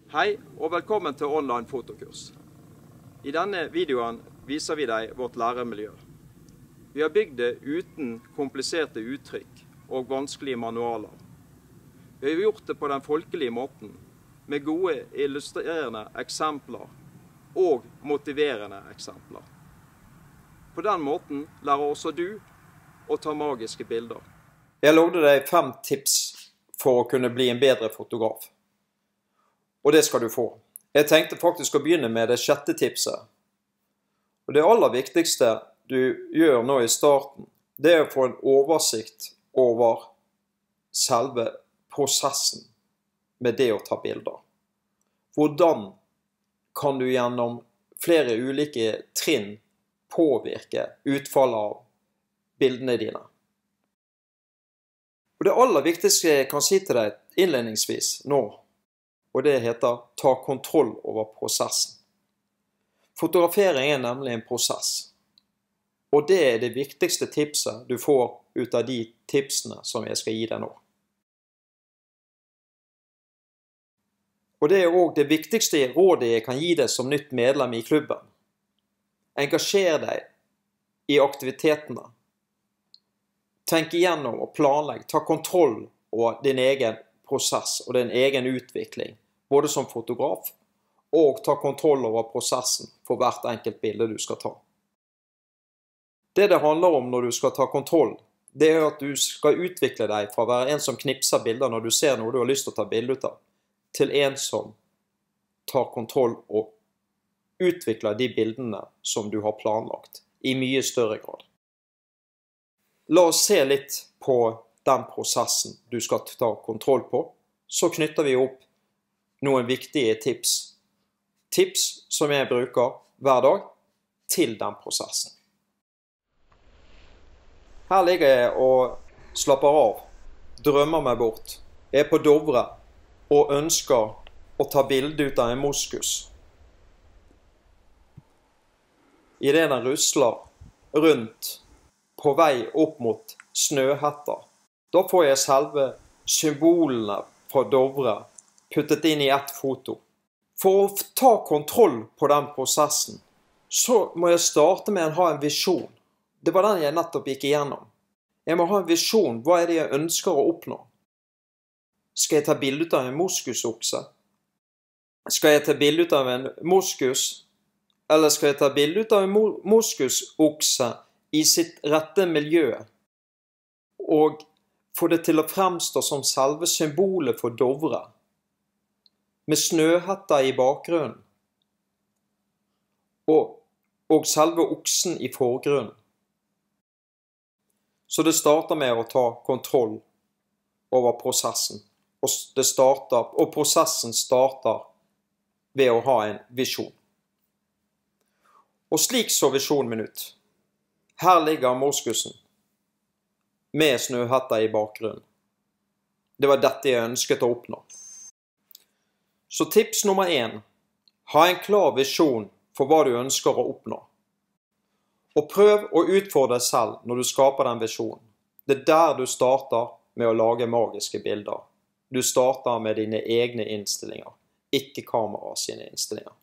Hei og velkommen til online fotokurs. I denne videoen viser vi deg vårt læremiljø. Vi har bygd det uten kompliserte uttrykk og vanskelige manualer. Vi har gjort det på den folkelige måten, med gode illustrerende eksempler og motiverende eksempler. På den måten lærer også du å ta magiske bilder. Jeg lovde deg 5 tips for å kunne bli en bedre fotograf. Og det skal du få. Jeg tenkte faktisk å begynne med det 6. tipset. Og det aller viktigste du gjør nå i starten, det er å få en oversikt over selve prosessen med det å ta bilder. Hvordan kan du gjennom flere ulike trinn påvirke utfallet av bildene dine? Og det aller viktigste jeg kan si til deg innledningsvis nå, og det heter ta kontroll over prosessen. Fotografering er nemlig en prosess. Og det er det viktigste tipset du får ut av de tipsene som jeg skal gi deg nå. Og det er også det viktigste rådet jeg kan gi deg som nytt medlem i klubben. Engasjer deg i aktivitetene. Tenk igjennom og planlegg. Ta kontroll over din egen prosess og din egen utvikling, både som fotograf, og ta kontroll over prosessen for hvert enkelt bilde du skal ta. Det handler om når du skal ta kontroll, det er at du skal utvikle deg fra å være en som knipser bilder når du ser noe du har lyst til å ta bilde ut av, til en som tar kontroll og utvikler de bildene som du har planlagt, i mye større grad. La oss se litt på den prosessen du skal ta kontroll på, så knytter vi opp noen viktige tips. Tips som jeg bruker hver dag til den prosessen. Her ligger jeg og slapper av, drømmer meg bort. Jeg er på Dovre og ønsker å ta bilde ut av en moskus. I det den rusler rundt på vei opp mot Snøhetta, da får jeg selve symbolene fra Dovre puttet inn i ett foto. For å ta kontroll på den prosessen, så må jeg starte med å ha en visjon. Det var den jeg nettopp gikk igjennom. Jeg må ha en visjon. Hva er det jeg ønsker å oppnå? Skal jeg ta bilde ut av en moskusokse? Skal jeg ta bilde ut av en moskus? Eller skal jeg ta bilde ut av en moskusokse i sitt rette miljø? Og få det til å fremstå som selve symbolet for Dovre, med Snøhetta i bakgrunnen, og selve oksen i forgrunnen. Så det starter med å ta kontroll over prosessen, og prosessen starter ved å ha en visjon. Og slik så visjonen min ut. Her ligger moskusen, med Snøhetta i bakgrunnen. Det var dette jeg ønsket å oppnå. Så tips nummer 1. Ha en klar visjon for hva du ønsker å oppnå. Og prøv å utfordre deg selv når du skaper den visjonen. Det er der du starter med å lage magiske bilder. Du starter med dine egne innstillinger, ikke kamera sine innstillinger.